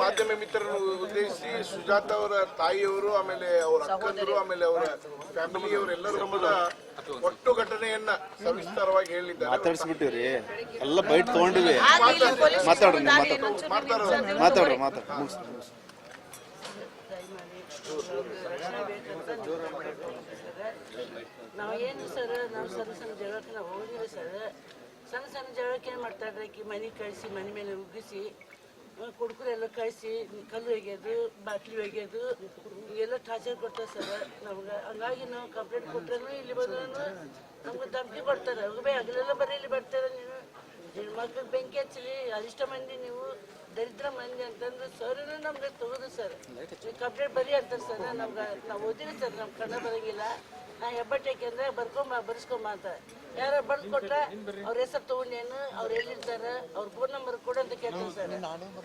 ಮಾಧ್ಯಮ ಮಿತ್ರರನ್ನು ಉದ್ದೇಶಿಸಿ ಸುಜಾತ ಅವರ ತಾಯಿಯವರು, ಆಮೇಲೆ ಅವರ ಅಕ್ಕಂದರು, ಆಮೇಲೆ ಅವರ ಫ್ಯಾಮಿಲಿಯವರೆಲ್ಲರೂ ಕೂಡ ಒಟ್ಟು ಘಟನೆಯನ್ನ ಸವಿಸ್ತಾರವಾಗಿ ಹೇಳಿದ್ದಾರೆ. ಮಾತಾಡಿಸ್ಬಿಟ್ಟಿವ್ರಿ, ಎಲ್ಲ ಬೈಟ್ ತಗೊಂಡಿವಿ. ಮಾತಾಡ್ರಿ, ನಾವೇನು ಸರ್, ನಾವು ಸಣ್ಣ ಸಣ್ಣ ಜಗಳಕ್ಕೆ ನಾವು ಹೋಗಿದ್ವಿ ಸರ್. ಸಣ್ಣ ಸಣ್ಣ ಜಗಳಕ್ಕೆ ಏನು ಮಾಡ್ತಾರೆ, ಮನೆ ಕಳಿಸಿ ಮನೆ ಮೇಲೆ ಉಗ್ಗಿಸಿ ಕುಡ್ಕುರೆಲ್ಲ ಕಳಿಸಿ ಕಲ್ಲು ಒಗೆಯೋದು, ಬಾಟ್ಲಿ ಒಗೆಯೋದು ಎಲ್ಲ ಟಾರ್ಚರ್ ಕೊಡ್ತಾರೆ ಸರ್ ನಮ್ಗೆ. ಹಂಗಾಗಿ ನಾವು ಕಂಪ್ಲೇಂಟ್ ಕೊಟ್ರೂ ಇಲ್ಲಿ ಬಂದ್ರೂ ನಮ್ಗೆ ಧಮಕಿ ಕೊಡ್ತಾರೆ. ಹಗಲೆಲ್ಲ ಬರೀ ಇಲ್ಲಿ ಬರ್ತಾರೆ, ನೀವು ಹೆಣ್ಮಕ್ಳಿಗೆ ಬೆಂಕಿ ಹಚ್ಚಲಿ, ಅರಿಷ್ಟ ಮಂದಿ ನೀವು ದರಿದ್ರ ಮಂದಿ ಅಂತಂದ್ರೆ ಸರ್ ನಮ್ಗೆ ತಗೋದು ಸರ್. ನೀವು ಕಂಪ್ಲೇಂಟ್ ಬರೀ ಅಂತಾರೆ ಸರ್. ನಮ್ಗೆ ನಾವು ಓದಿರಿ ಸರ್, ನಮ್ಮ ಕನ್ನಡ ಬರೋಂಗಿಲ್ಲ. ನಾ ಹೆಬ್ಬಟ್ಟೆಕೆ ಅಂದರೆ ಬರ್ಸ್ಕೊಂಬ ಅಂತ ಯಾರು ಬರ್ದು ಕೊಟ್ರೆ ಅವ್ರ ಹೆಸರು ತೊಗೊಂಡೇನು, ಅವ್ರು ಎಲ್ಲಿರ್ತಾರೆ, ಅವ್ರ ಫೋನ್ ನಂಬರ್ ಕೊಡು ಅಂತ ಕೇಳ್ತಾರೆ ಸರ್.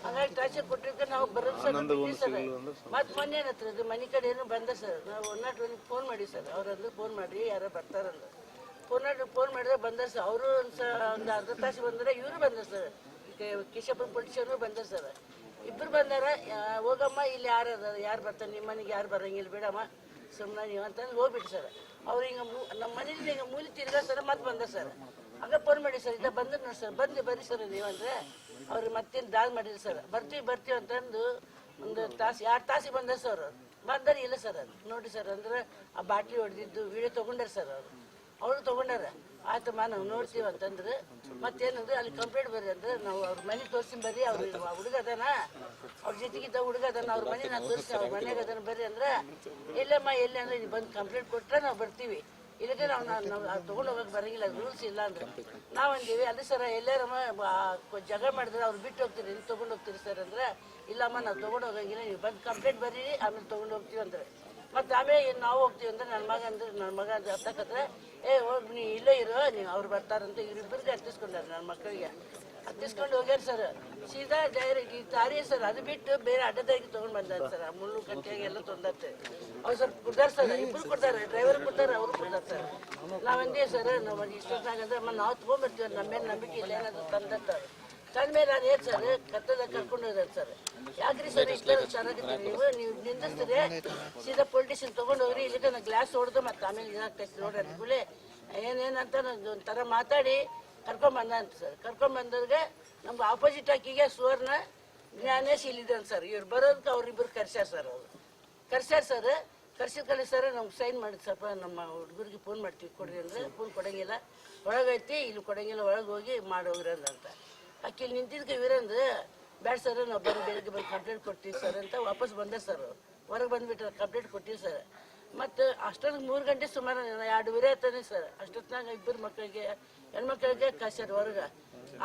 ಹಾಗಾಗಿ ಟಾರ್ಚರ್ ಕೊಟ್ಟಿರ್ತಾರೆ, ನಾವು ಬರೋದು ಸರ್ ಸರ್. ಮತ್ತು ಮೊನ್ನೆ ಏನತ್ರ ಅದು ಮನೆ ಕಡೆ ಏನು ಬಂದ ಸರ್. ನಾವು ಒನ್ ಫೋನ್ ಮಾಡಿ ಸರ್, ಅವ್ರಂದ್ರೆ ಫೋನ್ ಮಾಡಿ ಯಾರೋ ಬರ್ತಾರಲ್ಲ, ಫೋನ್ ಮಾಡಿದ್ರೆ ಬಂದಾರ ಸರ್. ಅವರು ಒಂದು ಅರ್ಧ ತಾಸು ಬಂದರೆ ಇವರು ಬಂದರು ಸರ್, ಕಿಶಾಪುರ ಪೊಲೀಸರು ಬಂದರು ಸರ್. ಇಬ್ರು ಬಂದಾರ. ಹೋಗಮ್ಮ ಇಲ್ಲಿ ಯಾರು ಬರ್ತಾರೆ ನಿಮ್ಮ ಮನೆಗೆ ಯಾರು ಬರಂಗಿಲ್ಲ ಬಿಡಮ್ಮ ಸುಮ್ಮನೆ ನೀವು ಅಂತಂದು ಹೋಗ್ಬಿಟ್ಟು ಸರ್. ಅವ್ರು ಹಿಂಗೆ ನಮ್ಮ ಮನೇಲಿ ಹಿಂಗೆ ಮೂಲಿ ತಿರ್ಗಾ ಸರ್ ಮತ್ತೆ ಬಂದ ಸರ್. ಹಂಗೆ ಫೋನ್ ಮಾಡಿ ಸರ್ ಇದ್ದ ಬಂದ್ರೆ ನೋಡಿ ಸರ್ ಬರ್ರಿ ಸರ್ ನೀವು ಅಂದರೆ ಅವ್ರು ಮತ್ತೇನು ದಾಲ್ ಮಾಡಿದ್ರು ಸರ್. ಬರ್ತೀವಿ ಅಂತಂದು ಒಂದು ತಾಸು 2 ತಾಸಿಗೆ ಬಂದ ಸರ್. ಬಂದರೆ ಇಲ್ಲ ಸರ್ ಅದು ನೋಡಿ ಸರ್ ಅಂದ್ರೆ ಆ ಬಾಟ್ಲಿ ಹೊಡೆದಿದ್ದು ವಿಡಿಯೋ ತೊಗೊಂಡಾರ ಸರ್ ಅವರು ತೊಗೊಂಡಾರ. ಆಯ್ತಮ್ಮ ನಾವು ನೋಡ್ತೀವಿ ಅಂತಂದ್ರೆ ಮತ್ತೇನಂದ್ರೆ ಅಲ್ಲಿ ಕಂಪ್ಲೇಂಟ್ ಬರ್ರಿ ಅಂದ್ರೆ ನಾವು ಅವ್ರ ಮನೆ ತೋರಿಸಿ ಬರ್ರಿ ಅವ್ರು ಹುಡುಗ ಅದಾನ ಅವ್ರ ಜೊತೆಗಿದ್ದ ಹುಡುಗ ಅದಾನ ಅವ್ರ ಮನೆ ನಾನು ತೋರಿಸಿ ಅವ್ರ ಮನೆಗೆ ಅದನ್ನ ಬರ್ರಿ ಅಂದ್ರೆ ಎಲ್ಲಮ್ಮ ಎಲ್ಲಿ ಅಂದ್ರೆ ನೀವು ಬಂದು ಕಂಪ್ಲೇಂಟ್ ಕೊಟ್ಟರೆ ನಾವು ಬರ್ತೀವಿ, ಇಲ್ಲದೆ ನಾವು ತೊಗೊಂಡು ಹೋಗಕ್ಕೆ ಬರಂಗಿಲ್ಲ, ರೂಲ್ಸ್ ಇಲ್ಲ ಅಂದ್ರೆ ನಾವು ಅಂದೀವಿ. ಅದೇ ಸರ್ ಎಲ್ಲಾರಮ್ಮ ಜಗಳ ಮಾಡಿದ್ರೆ ಅವ್ರು ಬಿಟ್ಟು ಹೋಗ್ತೀರಿ ನೀವು ತೊಗೊಂಡು ಹೋಗ್ತೀರಿ ಸರ್ ಅಂದ್ರೆ ಇಲ್ಲಮ್ಮ ನಾವು ತೊಗೊಂಡು ಹೋಗಂಗಿಲ್ಲ, ನೀವು ಬಂದು ಕಂಪ್ಲೇಂಟ್ ಬರ್ರಿ ಆಮೇಲೆ ತೊಗೊಂಡು ಹೋಗ್ತೀವಿ ಅಂದ್ರೆ ಮತ್ತು ಆಮೇಲೆ ನಾವು ಹೋಗ್ತೀವಿ ಅಂದ್ರೆ ನನ್ನ ಮಗ ಅಂದ್ರೆ ಹತ್ತಕತ್ರ ಹೋಗಿ ನೀ ಇಲ್ಲೇ ಇರೋ ನೀವು ಅವ್ರು ಬರ್ತಾರಂತ ಇವರಿಬ್ಬರಿಗೆ ಹತ್ತಿಸ್ಕೊಂಡಾರೆ. ನನ್ನ ಮಕ್ಕಳಿಗೆ ಹತ್ತಿಸ್ಕೊಂಡು ಹೋಗ್ಯಾರ ಸರ್. ಸೀದಾ ಡೈರೆಕ್ಟ್ ಈ ತಾರಿ ಸರ್ ಅದು ಬಿಟ್ಟು ಬೇರೆ ಅಡ್ಡದಾಗಿ ತೊಗೊಂಡು ಬಂದಾರೆ ಸರ್. ಮುಳ್ಳು ಕಟ್ಟಿಯಾಗಿ ಎಲ್ಲ ತೊಂದತ್ತೆ ಅವ್ರು ಸ್ವಲ್ಪ ಕೊಡ್ತಾರೆ ಸರ್. ಇಬ್ಬರು ಕೊಡ್ತಾರೆ, ಡ್ರೈವರ್ ಕೊಡ್ತಾರೆ, ಅವರು ಕೊಡ್ತಾರೆ ಸರ್. ನಾವಂದೇ ಸರ್ ನಾವು ಇಷ್ಟೊತ್ತಾಗಂದ್ರೆ ನಾವು ತೊಗೊಂಡ್ಬರ್ತೀವಿ ನಮ್ಮ ಮೇಲೆ ನಂಬಿಕೆ ಇಲ್ಲ ಏನಾದ್ರು ತಂದತ್ತಾರೆ. ತಂದ ಮೇಲೆ ನಾನು ಏನು ಸರ್ ಕತ್ತದಾಗ ಕರ್ಕೊಂಡು ಹೋದಾರೆ ಸರ್. ಯಾಕ್ರಿ ಸರ್ ಇಷ್ಟ ಚೆನ್ನಾಗಿರ್ತೀವಿ ನೀವು ನಿಂದಿಸ್ತೀರಿ ಸೀದಾ ಪೊಲಿಟಿಷನ್ ತೊಗೊಂಡು ಹೋಗ್ರಿ ಇಲ್ಲಿ ನಾನು ಗ್ಲಾಸ್ ಹೊಡೆದು ಮತ್ತು ಆಮೇಲೆ ಇದಾಗ್ತೈತಿ ನೋಡ್ರಿ ಅಂದ್ಕೂಲೆ ಏನೇನಂತ ಒಂಥರ ಮಾತಾಡಿ ಕರ್ಕೊಂಬಂದ ಅಂತ ಸರ್. ಕರ್ಕೊಂಬಂದಾಗ ನಮ್ಗೆ ಆಪೋಸಿಟ್ ಹಾಕಿಗೆ ಸುವರ್ಣ ಜ್ಞಾನೇಶ್ ಇಲ್ಲಿದೆ ಅಂತ ಸರ್. ಇವ್ರು ಬರೋದಕ್ಕೆ ಅವ್ರಿಬ್ಬರು ಕರ್ಸ್ಯಾರ ಸರ್. ಅವರು ಕರ್ಸ್ಯಾರ ಸರ್. ಕರ್ಸಿದ ಕಡೆ ಸರ್ ನಮ್ಗೆ ಸೈನ್ ಮಾಡಿ ಸ್ವಲ್ಪ ನಮ್ಮ ಹುಡುಗರಿಗೆ ಫೋನ್ ಮಾಡ್ತೀವಿ ಕೊಡ್ರಿ ಅಂದರೆ ಫೋನ್ ಕೊಡೋಂಗಿಲ್ಲ, ಒಳಗೈತಿ ಇಲ್ಲಿ ಕೊಡೋಂಗಿಲ್ಲ, ಒಳಗೆ ಹೋಗಿ ಮಾಡೋಗ್ರಿ ಅಂತ. ಅಕ್ಕಿ ಇಲ್ಲಿ ನಿಂತಿದ್ದಕ್ಕೆ ಇವರಂದ್ರೆ ಬ್ಯಾಡ ಸರ್ ನಾವು ಬೆಳಗ್ಗೆ ಬಂದು ಕಂಪ್ಲೇಂಟ್ ಕೊಡ್ತೀವಿ ಸರ್ ಅಂತ ವಾಪಸ್ ಬಂದ ಸರ್. ಹೊರಗೆ ಬಂದುಬಿಟ್ರೆ ಕಂಪ್ಲೇಂಟ್ ಕೊಟ್ಟಿವಿ ಸರ್. ಮತ್ತು ಅಷ್ಟೊತ್ತಿಗೆ 3 ಗಂಟೆ ಸುಮಾರು 2 ಆಯ್ತಾನೆ ಸರ್. ಅಷ್ಟೊತ್ತಿನಾಗ ಇಬ್ಬರು ಮಕ್ಕಳಿಗೆ ಹೆಣ್ಮಕ್ಳಿಗೆ ಕಳ್ಸ್ಯಾರ ಹೊರಗೆ.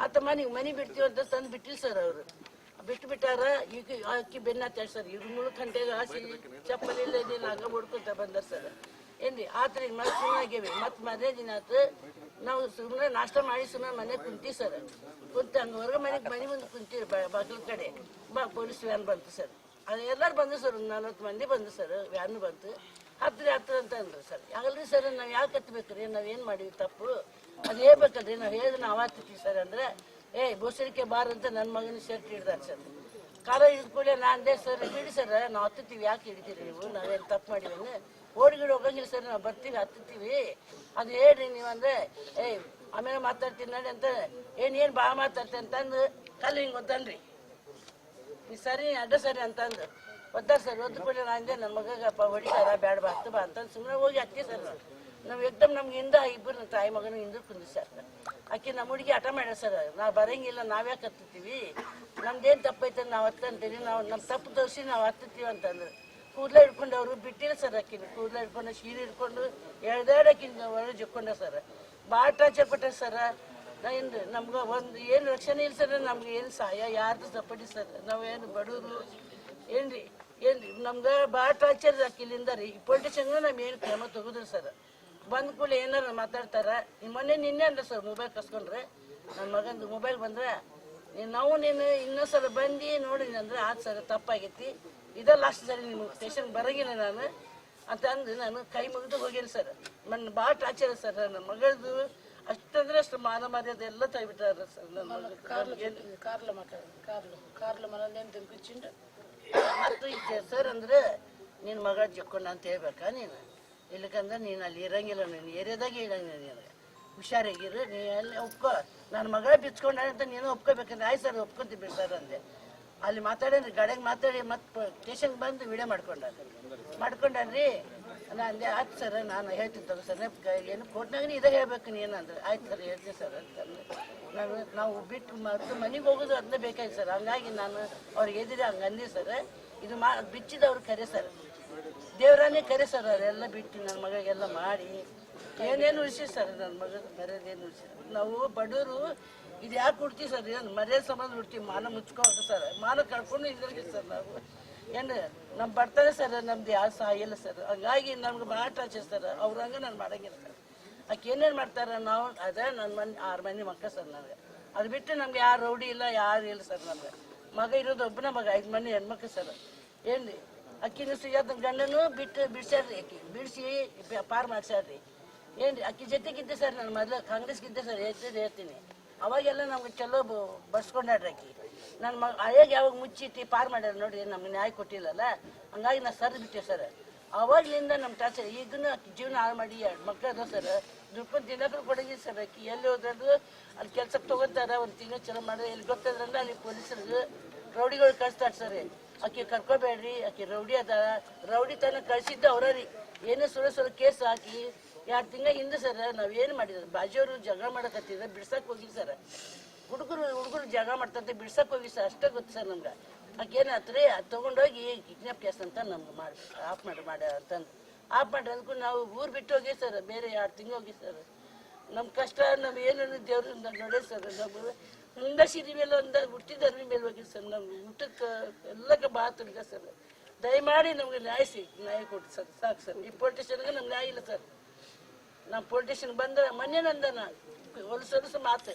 ಆತಮ್ಮ ನೀವು ಮನೆ ಬಿಡ್ತೀವಿ ಅಂತ ತಂದು ಬಿಟ್ಟಿಲ್ಲ ಸರ್. ಅವರು ಬಿಟ್ಟಾರ. ಈಗ ಅಕ್ಕಿ ಬೆನ್ನ ಹತ್ತಾರ ಸರ್. ಇವ್ರು 3 ಗಂಟೆಗೆ ಹಾಸಿ ಚಪ್ಪಲಿ ಇಲ್ಲ ಏನಿಲ್ಲ ಹಂಗೆ ಹೊಡ್ಕೊತ ಬಂದಾರ ಸರ್. ಏನ್ರಿ ಆತ್ರಿ ಮತ್ತೆ ಸುಮ್ಮನೆ ಆಗ್ಯವಿ. ಮತ್ತು ಮರೇ ದಿನ ಆತು ನಾವು ಸುಮ್ಮನೆ ನಾಷ್ಟ ಮಾಡಿ ಸುಮ್ಮನೆ ಮನೆಗೆ ಕುಂತೀವಿ ಸರ್. ಕುಂತು ಹಂಗೆ ಹೊರಗೆ ಮನೆ ಮುಂದೆ ಕುಂತೀವಿ ಬಾಗಿಲ ಕಡೆ ಪೊಲೀಸ್ ವ್ಯಾನ್ ಬಂತು ಸರ್. ಅದು ಎಲ್ಲರೂ ಬಂದು ಸರ್. ಒಂದು 40 ಮಂದಿ ಬಂದು ಸರ್. ವ್ಯಾನ್ ಬಂತು. ಹತ್ತಿರ ಅಂತ ಅಂದ್ರು ಸರ್. ಆಗಲ್ರಿ ಸರ್ ನಾವು ಯಾಕೆ ಹತ್ಬೇಕ್ರಿ, ನಾವೇನು ಮಾಡಿವಿ ತಪ್ಪು ಅದು ಹೇಳ್ಬೇಕಲ್ರಿ, ನಾವು ಹೇಳಿದ್ರೆ ನಾವು ಹತ್ತೀವಿ ಸರ್ ಅಂದರೆ ಬೋಸರಿಕೆ ಬಾರ್ ಅಂತ ನನ್ನ ಮಗನ ಶರ್ಟ್ ಹಿಡ್ದಾರೆ ಸರ್. ಕಾಲ ಹಿಡ್ಕೊಳ್ಳಿ ನಾನು ಅಂದೆ ಸರ್ ಹಿಡಿ ಸರ್ ನಾವು ಹತ್ತೀವಿ, ಯಾಕೆ ಹಿಡಿತೀರಿ ನೀವು, ನಾವೇನು ತಪ್ಪು ಮಾಡಿವನು, ಓಡಿಗಿಡಿ ಹೋಗಂಗಿಲ್ಲ ಸರ್, ನಾವು ಬರ್ತೀವಿ ಹತ್ತೀವಿ ಅದು ಹೇಳ್ರಿ ನೀವು ಅಂದರೆ ಆಮೇಲೆ ಮಾತಾಡ್ತೀನಿ ನೋಡಿ ಅಂತ ಏನು ಭಾಳ ಮಾತಾಡ್ತೀನಿ ಅಂತಂದು ಕಲ್ಲು ಹಿಂಗೆ ಒದ್ದಾನ್ರಿ ಈ ಸರಿ ಅಡ್ಡ ಸರಿ ಅಂತಂದು ಒದ್ದಾರ ಸರ್. ಒದ್ದು ಕೂಡ ನಾನು ಅಂದೆ ನನ್ನ ಮಗಪ್ಪ ಹೊಡಿತಾರ ಬ್ಯಾಡ ಬಾ ಹತ್ತು ಬಾ ಅಂತಂದು ಸುಮ್ಮನೆ ಹೋಗಿ ಹತ್ತಿ ಸರ್. ನಾವು ಎಕ್ದಮ್ ನಮ್ಗೆ ಹಿಂದ ಇಬ್ಬರು ತಾಯಿ ಮಗನ ಹಿಂದೆ ಕುಂದಿ ಸರ್. ಆಕೆ ನಮ್ಮ ಹುಡುಗಿ ಹಠ ಮಾಡ್ಯಾರ ಸರ್. ನಾವು ಬರಂಗಿಲ್ಲ, ನಾವ್ಯಾಕೆ ಹತ್ತೀವಿ, ನಮ್ದೇನು ತಪ್ಪೈತೆ ನಾವು ಹತ್ತಂತೀವಿ, ನಾವು ನಮ್ಮ ತಪ್ಪು ತೋರಿಸಿ ನಾವು ಹತ್ತೀವಿ ಅಂತಂದ್ರೆ ಕೂದಲ ಹಿಡ್ಕೊಂಡು ಅವರು ಬಿಟ್ಟಿಲ್ಲ ಸರ್. ಆಕಿನ ಕೂದಲ ಹಿಡ್ಕೊಂಡು ಸೀರೆ ಹಿಡ್ಕೊಂಡು ಎಳ್ದಾಡಕ್ಕಿಂತ ಒಳಗೆ ಜಕ್ಕೊಂಡ ಸರ್. ಭಾಳ ಟಾರ್ಚರ್ ಪಟ್ಟ ಸರ್. ಏನು ನಮ್ಗೆ ಒಂದು ಏನು ರಕ್ಷಣೆ ಇಲ್ಲ ಸರ್. ನಮ್ಗೆ ಏನು ಸಹಾಯ ಯಾರ್ದು ಸಪೋರ್ಟಿ ಸರ್. ನಾವೇನು ಬಡವರು ಏನ್ರಿ ನಮ್ಗೆ ಭಾಳ ಟಾರ್ಚರ್ ಇಲ್ಲಿಂದ ರೀ. ಈ ಪೊಲಿಟಿಷನ್ಗೆ ನಮ್ಗೆ ಏನು ಕ್ರಮ ತಗೋದ್ರಿ ಸರ್. ಬಂದ ಕೂಡಲೇ ಏನಾರು ಮಾತಾಡ್ತಾರ. ನಿನ್ನೆ ಅಂದ ಸರ್ ಮೊಬೈಲ್ ಕಸ್ಕೊಂಡ್ರೆ ನನ್ನ ಮಗಂದು ಮೊಬೈಲ್ ಬಂದ್ರೆ ನೀನು ಇನ್ನೊಂದ್ಸಲ ಬಂದು ನೋಡಿ ಅಂದ್ರೆ ಆಯ್ತು ಸರ್ ತಪ್ಪಾಗೈತಿ, ಇದೇ ಲಾಸ್ಟ್ ಸರಿ ನಿಮ್ಗೆ ಸ್ಟೇಷನ್ ಬರೋಂಗಿಲ್ಲ ನಾನು ಅಂತ ಅಂದು ನಾನು ಕೈ ಮುಗಿದು ಹೋಗಿಲ್ಲ ಸರ್. ನನ್ನ ಭಾಳ ಟಾರ್ಚರ್ ಸರ್. ನನ್ನ ಮಗಳದು ಅಷ್ಟಂದ್ರೆ ಅಷ್ಟು ಮಾನ ಮರ್ಯಾದೆ ಎಲ್ಲ ತೆಗಿಬಿಟ್ಟಾರ ಸರ್. ನನ್ನ ಕಾರ್ಲ ಮನೇನು ತಿನ್ಕಿಚ್ಚಿಂಡು ಸರ್ ಅಂದ್ರೆ ನಿನ್ನ ಮಗಳ ಜಕ್ಕೊಂಡ ಅಂತ ಹೇಳ್ಬೇಕಾ ನೀನು, ಇಲ್ಲಕಂದ್ರೆ ನೀನು ಅಲ್ಲಿ ಇರಂಗಿಲ್ಲ, ನೀನು ಏರಿಯಾದಾಗೆ ಇರಂಗಿಲ್ಲ, ನೀನು ಹುಷಾರಾಗಿರು, ನೀ ಅಲ್ಲಿ ಒಪ್ಕೋ, ನನ್ನ ಮಗಳ ಬಿಚ್ಕೊಂಡ ಅಂತ ನೀನು ಒಪ್ಕೋಬೇಕಂದ್ರೆ ಆಯ್ತು ಸರ್ ಒಪ್ಕೊಂತೀವಿ ಸರ್ ಅಂದೆ. ಅಲ್ಲಿ ಮಾತಾಡೇನ್ರಿ ಗಾಡಿಯಾಗ ಮಾತಾಡಿ ಮತ್ತೆ ಸ್ಟೇಷನ್ಗೆ ಬಂದು ವಿಡಿಯೋ ಮಾಡ್ಕೊಂಡ್ರಿ. ನಾನು ಅಂದೆ ಆಯ್ತು ಸರ್ ನಾನು ಹೇಳ್ತೀನಿ ತಗೋ ಸರ್, ಏನು ಕೋರ್ಟ್ನಾಗ ಇದೇ ಹೇಳ್ಬೇಕು ನೀನು ಅಂದ್ರೆ ಆಯ್ತು ಸರ್ ಹೇಳ್ತೀನಿ ಸರ್ ಅಂತಂದ್ರೆ ನಾವು ಬಿಟ್ಟು ಮತ್ತು ಮನೆಗೆ ಹೋಗೋದು ಅದನ್ನೇ ಬೇಕಾಯ್ತು ಸರ್. ಹಂಗಾಗಿ ನಾನು ಅವ್ರಿಗೆ ಎದಿರಿ ಹಂಗೆ ಅಂದಿ ಸರ್. ಇದು ಬಿಚ್ಚಿದವ್ರು ಕರೆ ಸರ್, ದೇವರಾನೇ ಕರೆ ಸರ್. ಅವರೆಲ್ಲ ಬಿಟ್ಟು ನನ್ನ ಮಗಳಿಗೆಲ್ಲ ಮಾಡಿ ಏನೇನು ಉಳಿಸಿ ಸರ್. ನನ್ನ ಮಗ ಮರ್ಯಾದೇನು ಉಳಿಸಿ. ನಾವು ಬಡವರು ಇದು ಯಾಕೆ ಕೊಡ್ತೀವಿ ಸರ್, ಏನು ಮರ್ಯಾದೆ ಸಂಬಂಧ ಬಿಡ್ತೀವಿ, ಮಾನ ಮುಚ್ಕೊಂಡು ಸರ್. ಮಾನ ಕಳ್ಕೊಂಡು ಇದ್ರಿಗೆ ಸರ್ ನಾವು ಏನು ನಮ್ಮ ಬರ್ತಾರೆ ಸರ್. ನಮ್ದು ಯಾವ ಸಹಾಯ ಇಲ್ಲ ಸರ್. ಹಂಗಾಗಿ ನಮ್ಗೆ ಭಾಳ ಟಾರ್ಚರ್ ಸರ್. ಅವ್ರು ಹಂಗೆ ನಾನು ಮಾಡೋಂಗಿಲ್ಲ ಸರ್. ಆಕೆ ಏನೇನು ಮಾಡ್ತಾರೆ ನಾವು ಅದೇ ನನ್ನ 6 ಮಂದಿ ಮಕ್ಕಳು ಸರ್. ನನಗೆ ಅದು ಬಿಟ್ಟು ನಮ್ಗೆ ಯಾರು ರೌಡಿ ಇಲ್ಲ, ಯಾರು ಇಲ್ಲ ಸರ್. ನಮ್ಗೆ ಮಗ ಇರೋದು ಒಬ್ಬನ ಮಗ, 5 ಮಂದಿ ಹೆಣ್ಮಕ್ಳು ಸರ್. ಏನು ಅಕ್ಕಿನ ಸುಜಾತ ಗಂಡನೂ ಬಿಡ್ಸ್ಯಾರ್ರಿ. ಆಕಿ ಬಿಡಿಸಿ ಪಾರ್ ಮಾಡ್ಸ್ಯಾರ್ರಿ. ಏನು ರೀ ಅಕ್ಕಿ ಜೊತೆಗಿದ್ದೆ ಸರ್. ನಾನು ಮೊದಲು ಕಾಂಗ್ರೆಸ್ಗಿದ್ದೆ ಸರ್. ಹೇಳ್ತೀನಿ ಅವಾಗೆಲ್ಲ ನಮ್ಗೆ ಚಲೋ ಬಡ್ಸ್ಕೊಂಡಾಡ್ರಿ ಆಕಿ. ನನ್ನ ಹಳೆಗೆ ಯಾವಾಗ ಮುಚ್ಚಿಟ್ಟು ಪಾರ್ ಮಾಡ್ಯಾರ ನೋಡ್ರಿ, ನಮ್ಗೆ ನ್ಯಾಯ ಕೊಟ್ಟಿಲ್ಲಲ್ಲ, ಹಂಗಾಗಿ ನಾ ಸರ್ ಬಿಟ್ಟೆ ಸರ್. ಅವಾಗ್ಲಿಂದ ನಮ್ಮ ಟಾರ್ಚರ್. ಈಗನು ಜೀವನ ಹಾಳು ಮಾಡಿ 2 ಮಕ್ಳು ಅದ ಸರ್, ದುಡ್ಕೊಂಡು ತಿನ್ನೋಕೆ ಕೊಡಗಿ ಸರ್. ಆಕಿ ಎಲ್ಲಿ ಹೋದ್ರು ಅಲ್ಲಿ ಕೆಲ್ಸಕ್ಕೆ ತೊಗೊತಾರ, ಒಂದು ತಿಂಗಳು ಚಲೋ ಮಾಡಿದ್ರೆ ಎಲ್ಲಿ ಗೊತ್ತಂದ್ರೆ ಅಲ್ಲಿ ಪೊಲೀಸರಿಗೆ ರೌಡಿಗಳು ಕಳಿಸ್ತಾರೆ ಸರ್. ಆಕೆ ಕರ್ಕೋಬೇಡ್ರಿ, ಆಕೆ ರೌಡಿ ಅದ, ರೌಡಿ ತನಕ ಕಳಿಸಿದ್ದ ಅವ್ರಿ. ಏನೋ ಸುಳ್ಳು ಕೇಸ್ ಹಾಕಿ 2 ತಿಂಗಳ ಹಿಂದೆ ಸರ್ ನಾವೇನು ಮಾಡಿದ್ರು, ಬಾಜಿಯವರು ಜಗಳ ಮಾಡಕತ್ತಿದ್ರೆ ಬಿಡ್ಸಕ್ಕೆ ಹೋಗಿ ಸರ್. ಹುಡುಗರು ಜಗಳ ಮಾಡ್ತಂತೆ ಬಿಡ್ಸಕ್ಕೆ ಹೋಗಿ ಸರ್, ಅಷ್ಟೇ ಗೊತ್ತು ಸರ್ ನಮ್ಗೆ. ಆಕೇನಾತ್ರಿ ಅದು ತೊಗೊಂಡೋಗಿ ಕಿಡ್ನಾಪ್ ಕೇಸ್ ಅಂತ ನಮ್ಗೆ ಆಫ್ ಮಾಡ್ಯಾರ ಅಂತಂದು ಆಫ್ ಮಾಡಿ ಅದಕ್ಕೂ ನಾವು ಊರು ಬಿಟ್ಟು ಹೋಗಿ ಸರ್, ಬೇರೆ 2 ತಿಂಗಳು ಹೋಗಿ ಸರ್. ನಮ್ಮ ಕಷ್ಟ ನಾವು ಏನು ದೇವ್ರ ನೋಡಿ ಸರ್, ನಾವು ಮುಂದಸಿದ ಮೇಲೆ ಒಂದು ಹುಟ್ಟಿದ ಅರ್ವಿ ಮೇಲೆ ಹೋಗಿ ಸರ್. ನಮ್ಗೆ ಊಟಕ್ಕೆ ಎಲ್ಲಕ್ಕೆ ಭಾಳ ತುಳಿದ ಸರ್. ದಯಮಾಡಿ ನಮ್ಗೆ ನ್ಯಾಯ ಕೊಟ್ಟು ಸರ್, ಸಾಕು ಸರ್. ಈ ಪೊಲಿಟಿಷನ್ಗೆ ನಮ್ಗೆ ನ್ಯಾಯ ಇಲ್ಲ ಸರ್. ನಮ್ಮ ಪೊಲಿಟಿಷನ್ ಬಂದ ಮೊನ್ನೆನಂದನ ಹೊಲಸೊಲಸು ಮಾತು,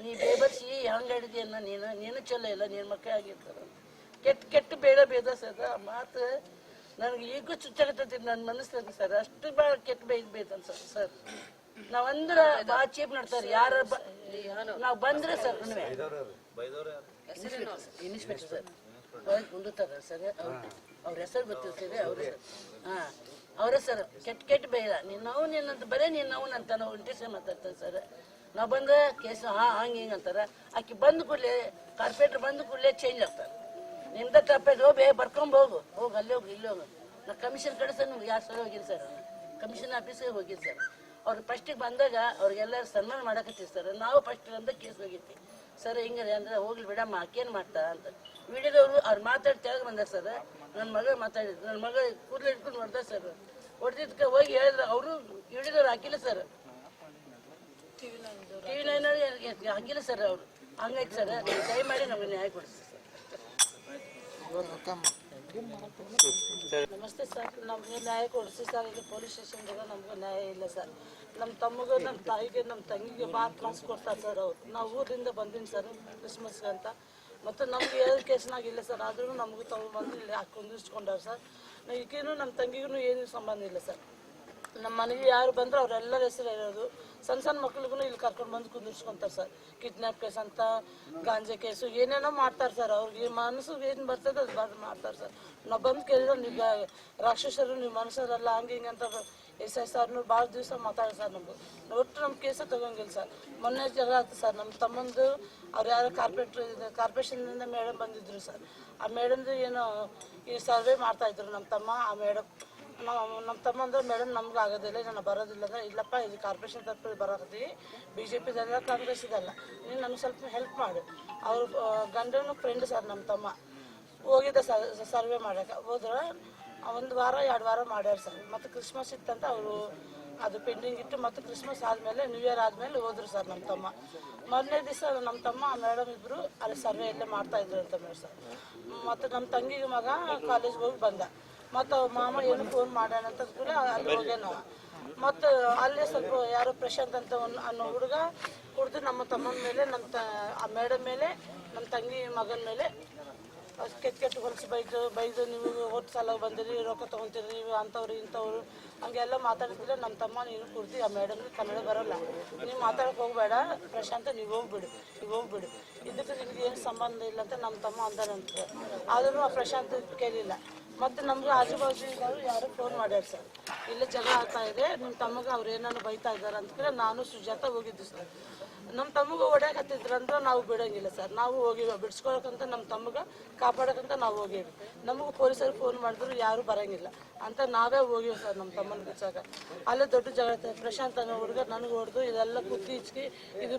ನೀ ಬೇಬರ್ಸಿ ಹಂಗೆ ಹಿಡಿದೆಯನ್ನ ನೀನು ಚಲೋ ಇಲ್ಲ, ನೀನು ಮಕ್ಕಳು ಆಗಿರ್ತಾರೆ. ಕೆಟ್ಟ ಬೇಡ ಸರ್. ಆ ಮಾತು ನನಗೆ ಈಗೂ ಚುಚ್ಚಾಗತ್ತೈತಿ ನನ್ನ ಮನಸ್ಸಿನಲ್ಲಿ ಸರ್. ಅಷ್ಟು ಭಾಳ ಕೆಟ್ಟ ಬೇಯ್ದು ಅನ್ಸತ್ತೆ ಸರ್. ನಾವಂದ್ರೆ ಭಾಳ ಚೀಪ್ ಮಾಡ್ತಾರೆ ಯಾರು ನಾವು ಬಂದ್ರೆ ಸರ್. ಇನ್ಸ್ಪೆಕ್ಟರ್ ಸರ್ ಕುಂದುತ್ತಾರ ಸರ್, ಅವ್ರ ಹೆಸರು ಗೊತ್ತಿರ್ತೀರಿ ಅವ್ರ. ಹಾಂ ಅವರೇ ಸರ್. ಕೆಟ್ಟ ಬೇಡ ನಿನ್ನಂತ ಬರೇ ನಾವು ಅಂತ ನಾವು ಇಂಟ್ರೆಸ್ಟ್ ಮಾತಾಡ್ತಾರೆ ಸರ್. ನಾವು ಬಂದ್ರೆ ಕೇಸ್ ಹಂಗೆ ಹಿಂಗೆ ಅಂತಾರೆ. ಆಕೆ ಬಂದ ಕೂಡಲೇ ಕಾರ್ಪೊರೇಟರ್ ಬಂದ ಕೂಡಲೇ ಚೇಂಜ್ ಆಗ್ತಾರೆ. ನಿಮ್ದ ತಪ್ಪೇದು ಹೋಗಿ ಬರ್ಕೊಂಬೋಗು, ಹೋಗಿ ಅಲ್ಲಿ ಹೋಗಿ ಇಲ್ಲಿ ಹೋಗು. ನಾ ಕಮಿಷನ್ ಕಡೆ ಸರ್ ನಿಮ್ಗೆ 2 ಸಲ ಹೋಗಿರಿ ಸರ್, ಕಮಿಷನ್ ಆಫೀಸಿಗೆ ಹೋಗಿರಿ ಸರ್. ಅವ್ರು ಫಸ್ಟಿಗೆ ಬಂದಾಗ ಅವ್ರಿಗೆಲ್ಲರೂ ಸನ್ಮಾನ ಮಾಡಕತ್ತೀವಿ ಸರ್. ನಾವು ಫಸ್ಟ್ ಅಂತ ಕೇಸ್ ಹೋಗಿರ್ತೀವಿ ಸರ್. ಹಿಂಗೆ ಅಂದ್ರೆ ಹೋಗ್ಲಿ ಬಿಡಮ್ಮ ಆಕೇನು ಮಾಡ್ತಾರ ಅಂತ ವಿಡಿಯೋದವರು ಅವ್ರು ಮಾತಾಡಿ ತೆಳಗೆ ಬಂದಾರ ಸರ್. ನನ್ನ ಮಗಳು ಮಾತಾಡಿದ್ರು, ನನ್ನ ಮಗಳು ಕೂದಲು ಇಟ್ಕೊಂಡು ಹೊಡೆದ ಸರ್. ಹೊಡೆದಿದ್ದಕ್ಕೆ ಹೋಗಿ ಹೇಳಿದ್ರೆ ಅವರು ವಿಡಿಯೋದವ್ರು ಹಾಕಿಲ್ಲ ಸರ್, TV9 ಹಾಕಿಲ್ಲ ಸರ್. ಅವರು ಹಂಗೈತೆ ಸರ್. ದಯಮಾಡಿ ನಮಗೆ ನ್ಯಾಯ ಕೊಡಿಸಿ ಸರ್. ನಮಸ್ತೆ ಸರ್, ನಮಗೆ ನ್ಯಾಯ ಕೊಡಿಸಿ ಸರ್. ಇಲ್ಲಿ ಪೊಲೀಸ್ ಸ್ಟೇಷನ್ದಾಗ ನಮ್ಗೆ ನ್ಯಾಯ ಇಲ್ಲ ಸರ್. ನಮ್ಮ ತಮ್ಮಗೆ, ನಮ್ಮ ತಾಯಿಗೆ, ನಮ್ಮ ತಂಗಿಗೆ ಭಾಳ ತ್ರಾಸು ಕೊಡ್ತಾರೆ ಸರ್ ಅವರು. ನಾವು ಊರಿಂದ ಬಂದೀನಿ ಸರ್ ಕ್ರಿಸ್ಮಸ್ಗೆ ಅಂತ. ಮತ್ತು ನಮ್ಗೆ ಏನು ಕೇಸ್ನಾಗ ಇಲ್ಲ ಸರ್, ಆದ್ರೂ ನಮಗೂ ತಗೊಂಡ್ಬಂದು ಇಲ್ಲಿ ಕುಂದಿಸ್ಕೊಂಡಾರ ಸರ್. ಈಗೇನು ನಮ್ಮ ತಂಗಿಗೂ ಏನು ಸಂಬಂಧ ಇಲ್ಲ ಸರ್. ನಮ್ಮ ಮನೆಗೆ ಯಾರು ಬಂದ್ರೆ ಅವರೆಲ್ಲರ ಹೆಸರು ಇರೋದು. ಸಣ್ಣ ಮಕ್ಳಿಗೂ ಇಲ್ಲಿ ಕರ್ಕೊಂಡು ಬಂದು ಕುಂದಿರ್ಸ್ಕೊಂತಾರೆ ಸರ್. ಕಿಡ್ನಾಪ್ ಕೇಸ್ ಅಂತ, ಗಾಂಜಾ ಕೇಸು ಏನೇನೋ ಮಾಡ್ತಾರೆ ಸರ್. ಅವ್ರಿಗೆ ಮನಸ್ಸಿಗೆ ಏನು ಬರ್ತದೆ ಅದು ಮಾಡ್ತಾರೆ ಸರ್. ನಾವು ಬಂದು ಕೇಳಿದ್ರೆ ನೀವು ರಾಕ್ಷಸರು, ನೀವು ಮನುಷ್ಯರಲ್ಲ ಹಂಗೆ ಹಿಂಗೆ ಅಂತ SI ಸರ್ನು ಭಾಳ ದಿವಸ ಮಾತಾಡಿ ಸರ್. ನಮ್ಗೆ ಒಟ್ಟು ನಮ್ಮ ಕೇಸ ತೊಗೊಂಗಿಲ್ಲ ಸರ್. ಮೊನ್ನೆ ಜಗಳ ಆಯ್ತು ಸರ್. ನಮ್ಮ ತಮ್ಮಂದು ಅವ್ರು ಯಾರೋ ಕಾರ್ಪೊರೇಷನ್ನಿಂದ ಮೇಡಮ್ ಬಂದಿದ್ರು ಸರ್. ಆ ಮೇಡಮ್ದು ಏನೋ ಈ ಸರ್ವೆ ಮಾಡ್ತಾಯಿದ್ರು ನಮ್ಮ ತಮ್ಮ. ಆ ಮೇಡಮ್ ನಮ್ಮ ತಮ್ಮ ಅಂದ್ರೆ ಮೇಡಮ್ ನಮ್ಗೆ ಆಗೋದಿಲ್ಲ, ನಾನು ಬರೋದಿಲ್ಲ ಅಂದ್ರೆ, ಇಲ್ಲಪ್ಪ ಇದು ಕಾರ್ಪೊರೇಷನ್ ತಪ್ಪು ಬರೋಕತ್ತೀವಿ, BJPದಲ್ಲ ಕಾಂಗ್ರೆಸ್ ಇದಲ್ಲ, ನೀನು ನನಗೆ ಸ್ವಲ್ಪ ಹೆಲ್ಪ್ ಮಾಡು. ಅವ್ರ ಗಂಡನ ಫ್ರೆಂಡ್ ಸರ್ ನಮ್ಮ ತಮ್ಮ. ಹೋಗಿದ್ದ ಸರ್ವೆ ಮಾಡೋಕೆ ಹೋದ್ರೆ 1 ವಾರ 2 ವಾರ ಮಾಡ್ಯಾರ ಸರ್. ಮತ್ತು ಕ್ರಿಸ್ಮಸ್ ಇತ್ತಂತ ಅವರು ಅದು ಪೆಂಡಿಂಗ್ ಇಟ್ಟು ಮತ್ತು ಕ್ರಿಸ್ಮಸ್ ಆದಮೇಲೆ ನ್ಯೂ ಇಯರ್ ಆದಮೇಲೆ ಹೋದ್ರು ಸರ್ ನಮ್ಮ ತಮ್ಮ. ಮೊದಲನೇ ದಿವಸ ನಮ್ಮ ತಮ್ಮ ಮೇಡಮ್ ಇಬ್ಬರು ಅಲ್ಲಿ ಸರ್ವೆ ಎಲ್ಲೇ ಮಾಡ್ತಾಯಿದ್ರು ಅಂತ ಮೇಡಮ್ ಸರ್. ಮತ್ತು ನಮ್ಮ ತಂಗಿಗೆ ಮಗ ಕಾಲೇಜ್ಗೆ ಹೋಗಿ ಬಂದ. ಮತ್ತು ಅವ್ರ ಮಾಮ ಏನು ಫೋನ್ ಮಾಡ್ಯಾನ ಅಂತ ಕೂಡ ಅಲ್ಲಿ ಹೋಗ್ಯಾನ. ಮತ್ತು ಅಲ್ಲೇ ಸ್ವಲ್ಪ ಯಾರೋ ಪ್ರಶಾಂತ್ ಅಂತ ಅನ್ನೋ ಹುಡುಗ ಕುಡ್ದು ನಮ್ಮ ತಮ್ಮನ ಮೇಲೆ, ಆ ಮೇಡಮ್ ಮೇಲೆ, ನಮ್ಮ ತಂಗಿ ಮಗನ ಮೇಲೆ ಕೆಟ್ಟ ಹೊಲಸು ಬೈದು ನೀವು ಒಟ್ಟು ಸಲ ಬಂದಿರಿ, ರೊಕ್ಕ ತೊಗೊತೀರಿ ನೀವು, ಅಂಥವ್ರು ಇಂಥವ್ರು ಹಂಗೆಲ್ಲ ಮಾತಾಡಿದ್ರೆ ನಮ್ಮ ತಮ್ಮ ನೀನು ಕುಡ್ದು ಆ ಮೇಡಮ್ಗೆ ಕನ್ನಡ ಬರೋಲ್ಲ, ನೀವು ಮಾತಾಡೋಕೆ ಹೋಗಬೇಡ ಪ್ರಶಾಂತ, ನೀವು ಹೋಗ್ಬಿಡು ಇದಕ್ಕೆ ನಿಮ್ಗೆ ಏನು ಸಂಬಂಧ ಇಲ್ಲ ಅಂತ ನಮ್ಮ ತಮ್ಮ ಅಂದಾರಂತ. ಆದ್ರೂ ಆ ಪ್ರಶಾಂತ್ ಕೇಳಿಲ್ಲ. ಮತ್ತು ನಮ್ಗೆ ಆಜು ಬಾಜು ಯಾರು ಫೋನ್ ಮಾಡ್ಯಾರ ಸರ್, ಇಲ್ಲೇ ಜಗಳ ಆಗ್ತಾ ಇದೆ ನಿಮ್ಮ ತಮ್ಮಗೆ ಅವ್ರು ಏನಾರು ಬೈತಾ ಇದ್ದಾರೆ ಅಂತ. ನಾನು ಸುಜಾತ ಹೋಗಿದ್ವಿ ಸರ್. ನಮ್ಮ ತಮ್ಮಗೆ ಹೊಡ್ಯಾಕತ್ತಿದ್ರಂದ್ರೆ ನಾವು ಬಿಡೋಂಗಿಲ್ಲ ಸರ್. ನಾವು ಹೋಗಿವಿ ಬಿಡ್ಸ್ಕೊಳಕಂತ, ನಮ್ಮ ತಮ್ಗೆ ಕಾಪಾಡೋಕ್ಕಂತ ನಾವು ಹೋಗೀವಿ. ನಮಗೂ ಪೊಲೀಸರಿಗೆ ಫೋನ್ ಮಾಡಿದ್ರು ಯಾರೂ ಬರೋಂಗಿಲ್ಲ ಅಂತ ನಾವೇ ಹೋಗಿವಿ ಸರ್ ನಮ್ಮ ತಮ್ಮನ ಬಿಡ್ಸೋಕೆ. ಅಲ್ಲೇ ದೊಡ್ಡ ಜಗಳ ಪ್ರಶಾಂತ್ ಅನ್ನೋ ಹುಡುಗ ನನಗೆ ಹೊಡೆದು ಇದೆಲ್ಲ ಕುತ್ತಿ ಇಚ್ಕಿ ಇದು